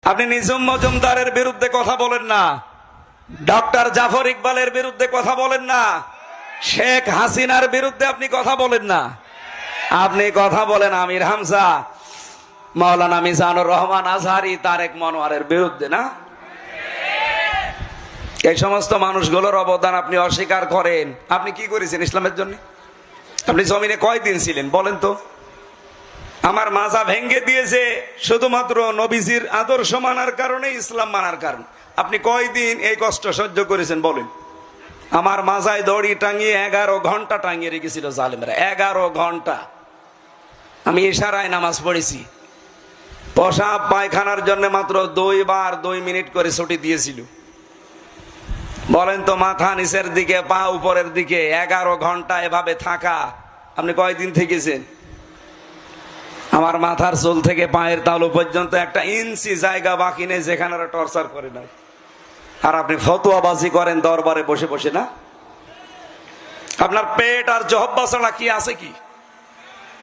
আপনি নিঝুম মজুমদারের বিরুদ্ধে কথা বলেন না, ডক্টর জাফর ইকবালের বিরুদ্ধে কথা বলেন না, শেখ হাসিনার বিরুদ্ধে আপনি কথা বলেন না। আপনি কথা বলেন আমির হামজা, মাওলানা মিজানুর রহমান আজহারি, তারেক মনোয়ারের বিরুদ্ধে না। এই সমস্ত মানুষগুলোর অবদান আপনি অস্বীকার করেন। আপনি কি করেছেন ইসলামের জন্য? আপনি জমিনে কয়দিন ছিলেন বলেন তো? আমার মাজা ভেঙ্গে দিয়েছে শুধুমাত্র নবীজির আদর্শ মানার কারণে, ইসলাম মানার কারণে। আপনি কয়দিন এই কষ্ট সহ্য করেছেন বলেন? আমার মাজায় দড়ি টাঙিয়ে 11 ঘন্টা টাঙিয়ে রেখেছিল জালেমরা, 11 ঘন্টা। আমি ইশারায় নামাজ পড়েছি। পেশাব পায়খানার জন্য মাত্র 2 বার 2 মিনিট করে ছুটি দিয়েছিল। বলেন তো, মাথা নিচের দিকে পা উপরের দিকে 11 ঘন্টা এভাবে থাকা, আপনি কয়দিন থেকেছেন? আমার মাথার চুল থেকে পায়ের তালু পর্যন্ত 1 ইঞ্চি জায়গা বাকি নেই যেখানে টর্চার করে না। আর আপনি ফতোয়াবাজি করেন দরবারে বসে বসে না। আপনার পেট আর জহব্বা ছাড়া কি আছে কি?